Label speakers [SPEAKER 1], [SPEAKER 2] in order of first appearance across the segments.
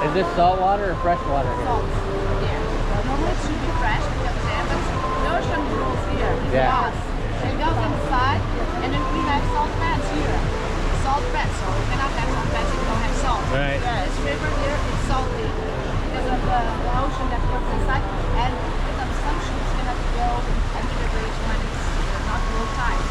[SPEAKER 1] Is this salt water or fresh water here?
[SPEAKER 2] Salt. Yeah. Normally it should be fresh because the ocean rules here.
[SPEAKER 1] Yeah.
[SPEAKER 2] It goes inside, and then we have salt beds here. Salt beds, so we cannot have salt beds if we don't have salt.
[SPEAKER 1] Right.
[SPEAKER 2] Yeah, this river here is salty because of the ocean that goes inside, and because of some ships cannot go and the river is when it's not low tide.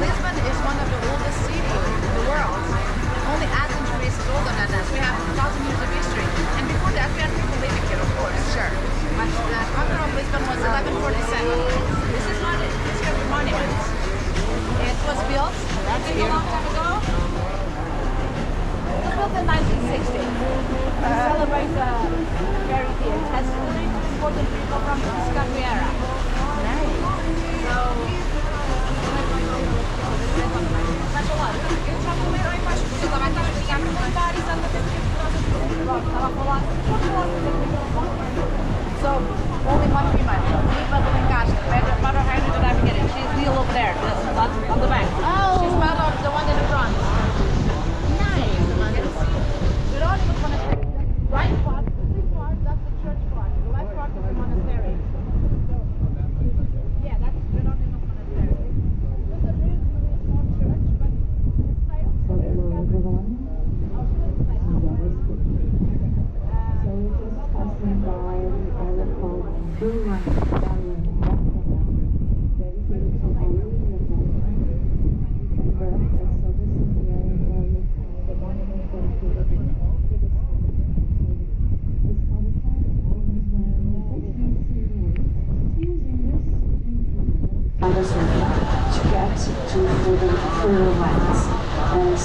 [SPEAKER 2] Lisbon is one of the oldest cities in the world. Only Athens, Greece is older than us. We have 1,000 years of history. And before that, we had people living here, of course. Sure. But the conqueror of Lisbon was 1147. This is not it. It's here the monument. It was built, I think, a long time ago. It was built in 1960 to celebrate the prosperity and testimony to important people from the discovery era. Nice. So, so, only one female. Mother Henry that I'm getting. She's Neil over there. That's on the back. Oh. She's mother of the one in the front.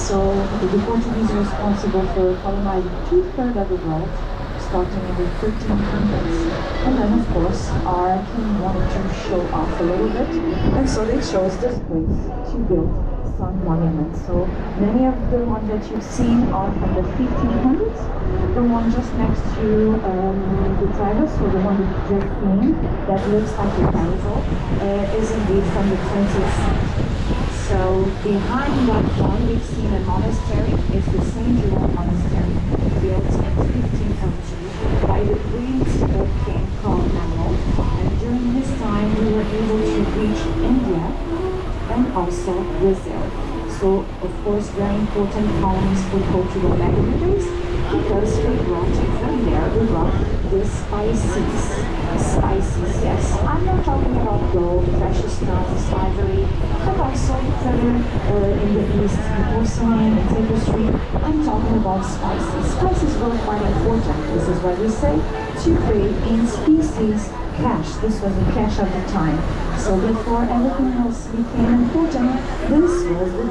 [SPEAKER 3] So the Portuguese were responsible for colonizing two-thirds of the world, starting in the 1300s. And then, of course, our king wanted to show off a little bit, and so they chose this place to build some monuments. So many of the ones that you've seen are from the 1500s. The one just next to the tiger, so the one that you just seen, that looks like a dinosaur, is indeed from the 20th century. So behind that one, we've seen a monastery. It's the Saint Jerome Monastery, built in 1502 by the great king called Manuel. And during his time, we were able to reach India and also Brazil. So, of course, very important colonies for Portugal back in the days, because we brought from there, we brought the spices. Spices, yes. I'm not talking about gold, precious stones, ivory, but also further in the east, porcelain and tapestry. I'm talking about spices. Spices were quite important. This is why we say to pay in species cash. This was the cash of the time. So before everything else became important, this was the